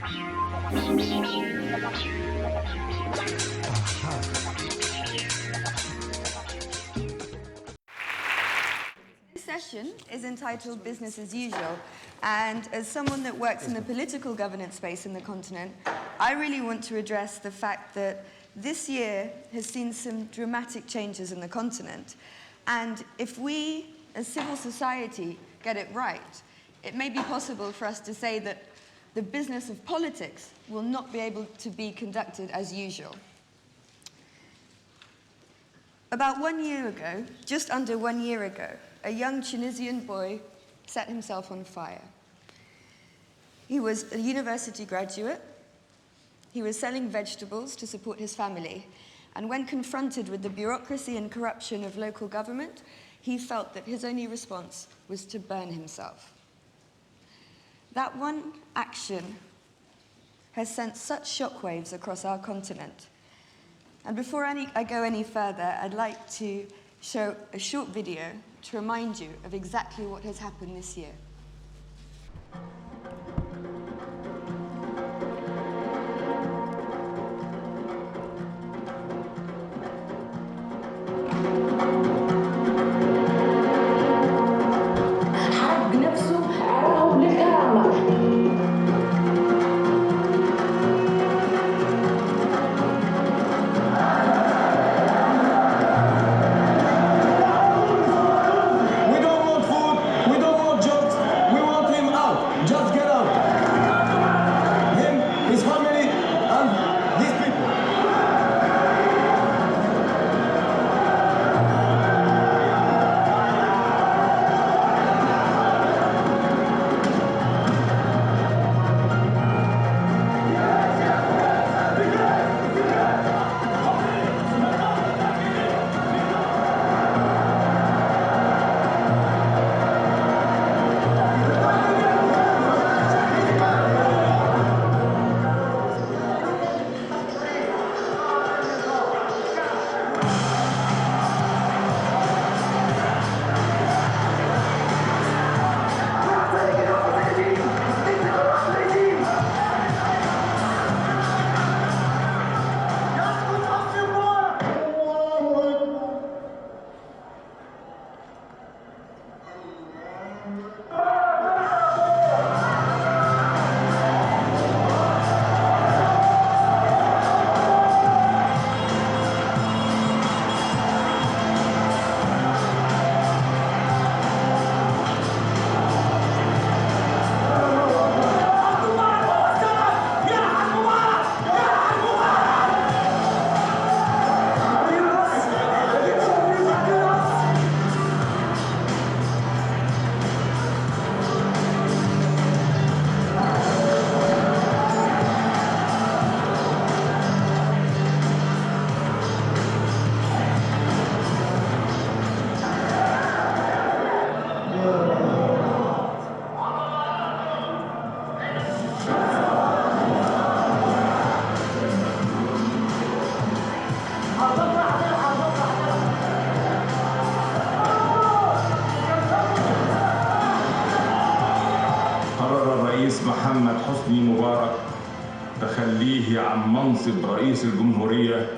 This session is entitled Business as Usual, and as someone that works in the political governance space in the continent, I really want to address the fact that this year has seen some dramatic changes in the continent, and if we, as civil society, get it right, it may be possible for us to say that the business of politics will not be able to be conducted as usual. About 1 year ago, just under 1 year ago, a young Tunisian boy set himself on fire. He was a university graduate. He was selling vegetables to support his family. And when confronted with the bureaucracy and corruption of local government, he felt that his only response was to burn himself. That one action has sent such shockwaves across our continent. And before I go any further, I'd like to show a short video to remind you of exactly what has happened this year. محمد حسني مبارك تخليه عن منصب رئيس الجمهورية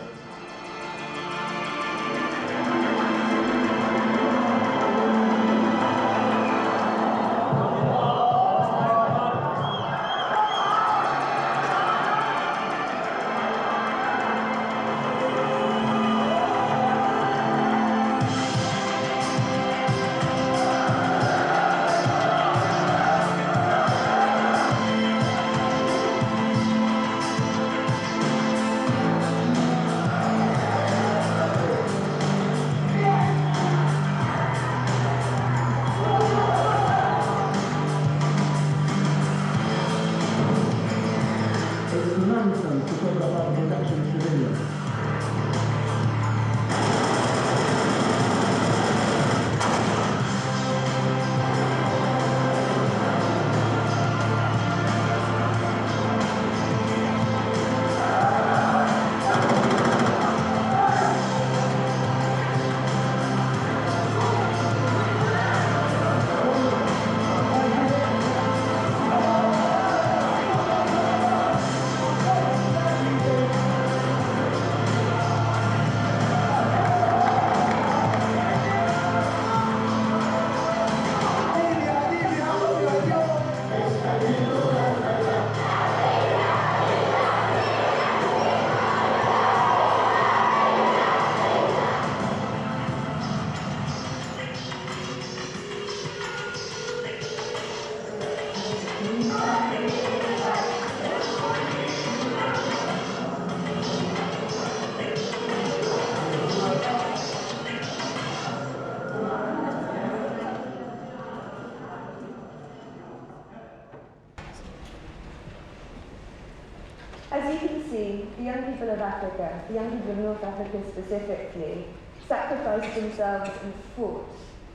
As you can see, the young people of Africa, the young people of North Africa specifically, sacrificed themselves and fought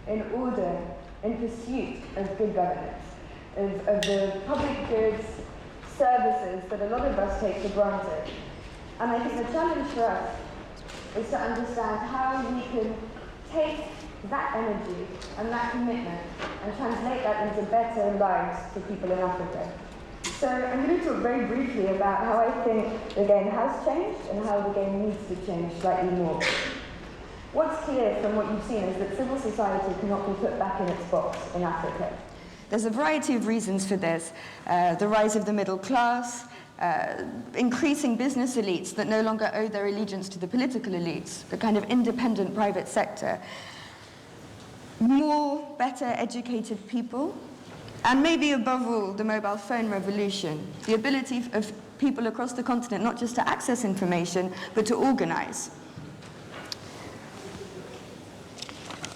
in order, in pursuit of good governance, of the public goods, services that a lot of us take for granted. And I think the challenge for us is to understand how we can take that energy and that commitment and translate that into better lives for people in Africa. So I'm going to talk very briefly about how I think the game has changed and how the game needs to change slightly more. What's clear from what you've seen is that civil society cannot be put back in its box in Africa. There's a variety of reasons for this. The rise of the middle class, increasing business elites that no longer owe their allegiance to the political elites, the kind of independent private sector, more better educated people, and maybe above all, the mobile phone revolution, the ability of people across the continent not just to access information, but to organize.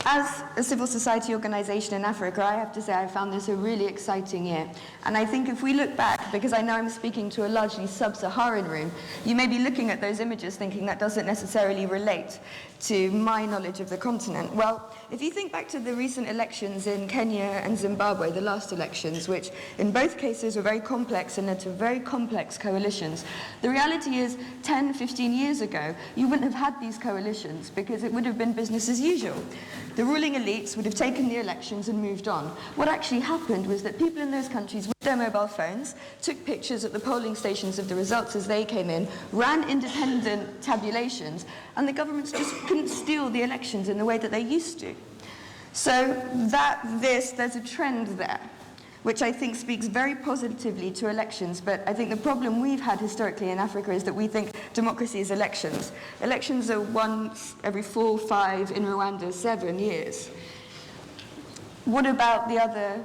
As a civil society organization in Africa, I have to say I found this a really exciting year. And I think if we look back, because I know I'm speaking to a largely sub-Saharan room, you may be looking at those images thinking that doesn't necessarily relate to my knowledge of the continent. Well, if you think back to the recent elections in Kenya and Zimbabwe, the last elections, which in both cases were very complex and led to very complex coalitions, the reality is 10, 15 years ago, you wouldn't have had these coalitions because it would have been business as usual. The ruling elites would have taken the elections and moved on. What actually happened was that people in those countries with their mobile phones took pictures at the polling stations of the results as they came in, ran independent tabulations, and the governments just couldn't steal the elections in the way that they used to. So there's a trend there, which I think speaks very positively to elections, but I think the problem we've had historically in Africa is that we think democracy is elections. Elections are once every 4, 5, in Rwanda, 7 years. What about the other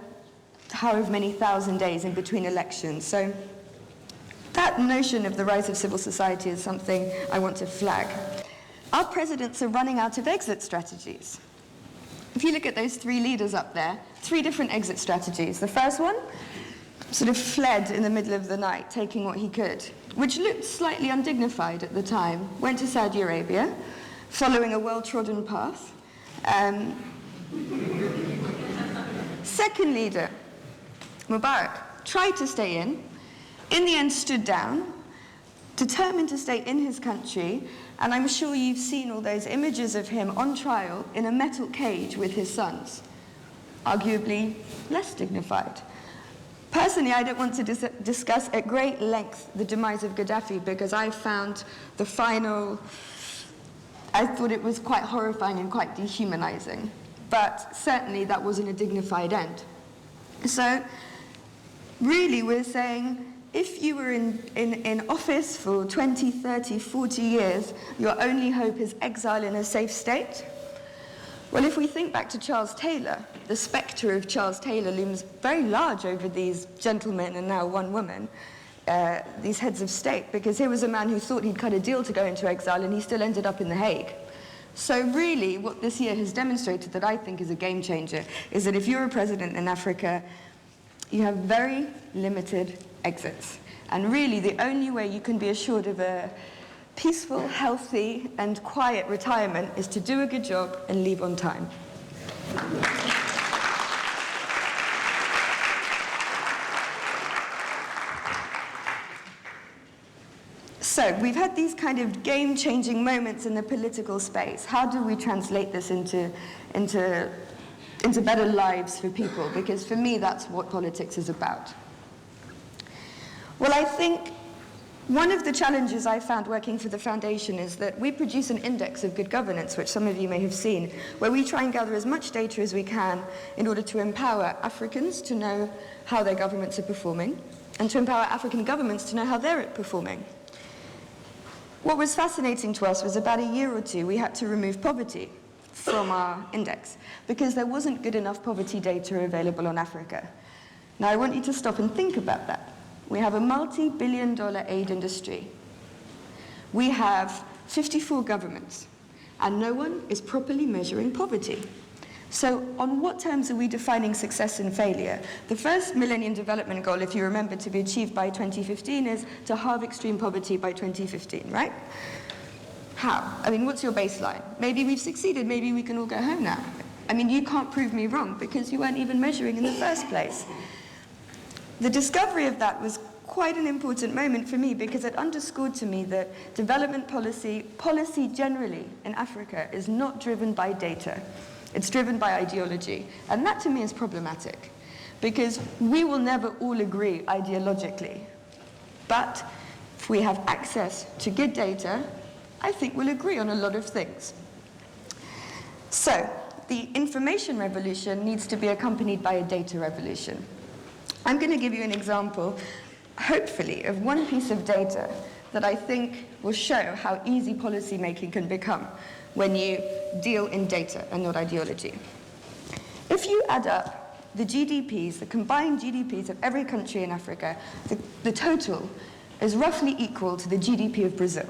however many thousand days in between elections? So that notion of the rise of civil society is something I want to flag. Our presidents are running out of exit strategies. If you look at those 3 leaders up there, 3 different exit strategies. The first one sort of fled in the middle of the night, taking what he could, which looked slightly undignified at the time, went to Saudi Arabia, following a well-trodden path. Second leader, Mubarak, tried to stay in the end stood down, determined to stay in his country, and I'm sure you've seen all those images of him on trial in a metal cage with his sons, arguably less dignified. Personally, I don't want to discuss at great length the demise of Gaddafi because I found the final, I thought it was quite horrifying and quite dehumanizing, but certainly that wasn't a dignified end. So really we're saying, if you were in office for 20, 30, 40 years, your only hope is exile in a safe state? Well, if we think back to Charles Taylor, the spectre of Charles Taylor looms very large over these gentlemen and now one woman, these heads of state, because here was a man who thought he'd cut a deal to go into exile and he still ended up in The Hague. So really, what this year has demonstrated that I think is a game changer is that if you're a president in Africa, you have very limited exits. And really, the only way you can be assured of a peaceful, healthy, and quiet retirement is to do a good job and leave on time. So we've had these kind of game-changing moments in the political space. How do we translate this into better lives for people? Because for me, that's what politics is about. Well, I think one of the challenges I found working for the foundation is that we produce an index of good governance, which some of you may have seen, where we try and gather as much data as we can in order to empower Africans to know how their governments are performing, and to empower African governments to know how they're performing. What was fascinating to us was about a year or two, we had to remove poverty from our index because there wasn't good enough poverty data available on Africa. Now, I want you to stop and think about that. We have a multi-billion-dollar aid industry. We have 54 governments, and no one is properly measuring poverty. So on what terms are we defining success and failure? The first Millennium Development Goal, if you remember, to be achieved by 2015 is to halve extreme poverty by 2015, right? How? I mean, what's your baseline? Maybe we've succeeded, maybe we can all go home now. I mean, you can't prove me wrong because you weren't even measuring in the first place. The discovery of that was quite an important moment for me because it underscored to me that development policy generally in Africa is not driven by data. It's driven by ideology. And that to me is problematic because we will never all agree ideologically. But if we have access to good data, I think we'll agree on a lot of things. So the information revolution needs to be accompanied by a data revolution. I'm going to give you an example, hopefully, of one piece of data that I think will show how easy policymaking can become when you deal in data and not ideology. If you add up the GDPs, the combined GDPs of every country in Africa, the total is roughly equal to the GDP of Brazil.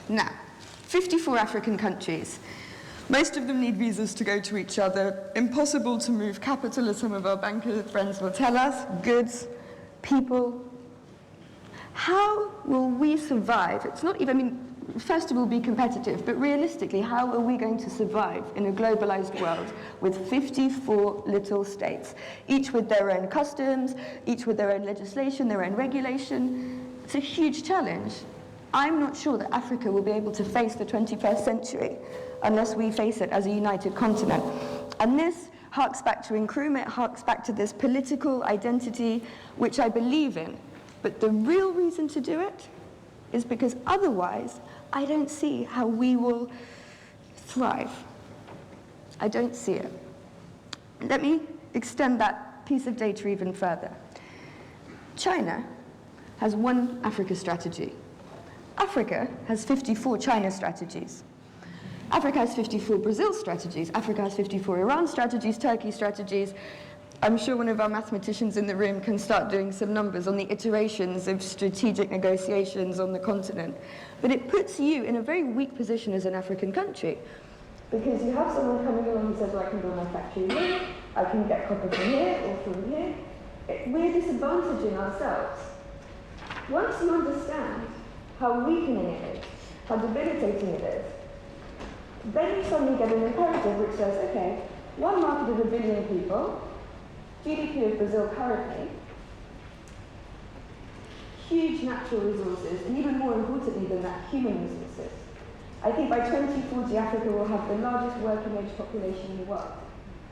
Now, 54 African countries. Most of them need visas to go to each other. Impossible to move capital, as some of our banker friends will tell us. Goods, people. How will we survive? It's not even, I mean, first of all, be competitive, but realistically, how are we going to survive in a globalized world with 54 little states, each with their own customs, each with their own legislation, their own regulation? It's a huge challenge. I'm not sure that Africa will be able to face the 21st century unless we face it as a united continent. And this harks back to Nkrumah, it harks back to this political identity, which I believe in. But the real reason to do it is because otherwise, I don't see how we will thrive. I don't see it. Let me extend that piece of data even further. China has one Africa strategy. Africa has 54 China strategies. Africa has 54 Brazil strategies. Africa has 54 Iran strategies, Turkey strategies. I'm sure one of our mathematicians in the room can start doing some numbers on the iterations of strategic negotiations on the continent. But it puts you in a very weak position as an African country. Because you have someone coming along who says, well, I can build my factory here, I can get copper from here or from here. We're disadvantaging ourselves. Once you understand how weakening it is, how debilitating it is, then you suddenly get an imperative which says, okay, one market of 1 billion people, GDP of Brazil currently, huge natural resources, and even more importantly than that, human resources. I think by 2040, Africa will have the largest working age population in the world.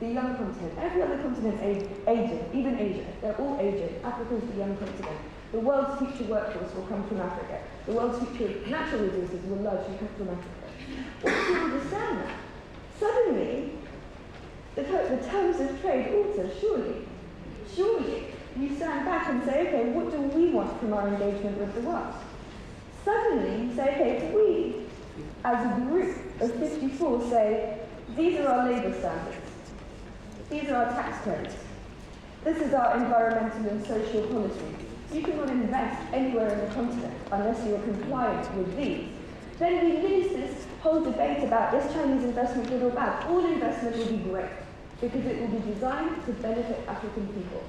The young continent. Every other continent is aging, even Asia. They're all aging. Africa is the young continent. The world's future workforce will come from Africa. The world's future natural resources will largely come from Africa. Once you understand that, suddenly, the terms of trade alter, surely. Surely, you stand back and say, okay, what do we want from our engagement with the world? Suddenly, you say, okay, if we, as a group of 54, say, these are our labour standards, these are our tax codes, this is our environmental and social policy, you cannot invest anywhere in the continent unless you are compliant with these, then we lose this whole debate about is Chinese investment good or bad. All investment will be great because it will be designed to benefit African people.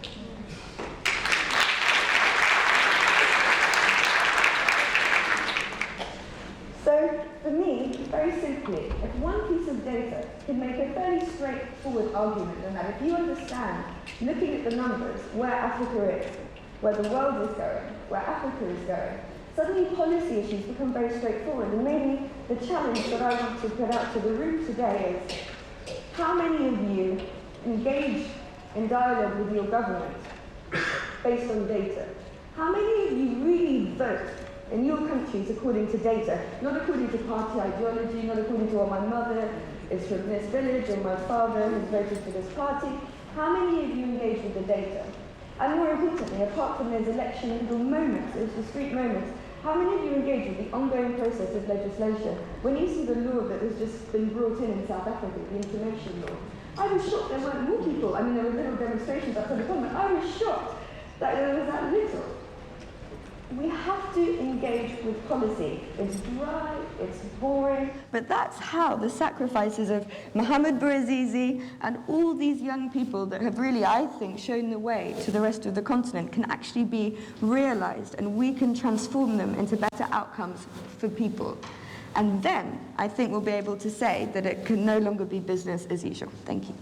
So, for me, very simply, if one piece of data can make a fairly straightforward argument, and that if you understand, looking at the numbers, where Africa is, where the world is going, where Africa is going, suddenly policy issues become very straightforward. And maybe the challenge that I want to put out to the room today is, how many of you engage in dialogue with your government based on data? How many of you really vote in your countries according to data, not according to party ideology, not according to, my mother is from this village or my father has voted for this party? How many of you engage with the data? And more importantly, apart from those election little moments, those discrete moments, how many of you engage with the ongoing process of legislation? When you see the law that has just been brought in South Africa, the information law, I was shocked there weren't more people. I mean, there were little demonstrations outside the parliament. I was shocked that there was that little. We have to engage with policy. It's dry, it's boring, but that's how the sacrifices of Mohammed Bouazizi and all these young people that have really, I think, shown the way to the rest of the continent can actually be realized, and we can transform them into better outcomes for people. And then I think we'll be able to say that it can no longer be business as usual. Thank you.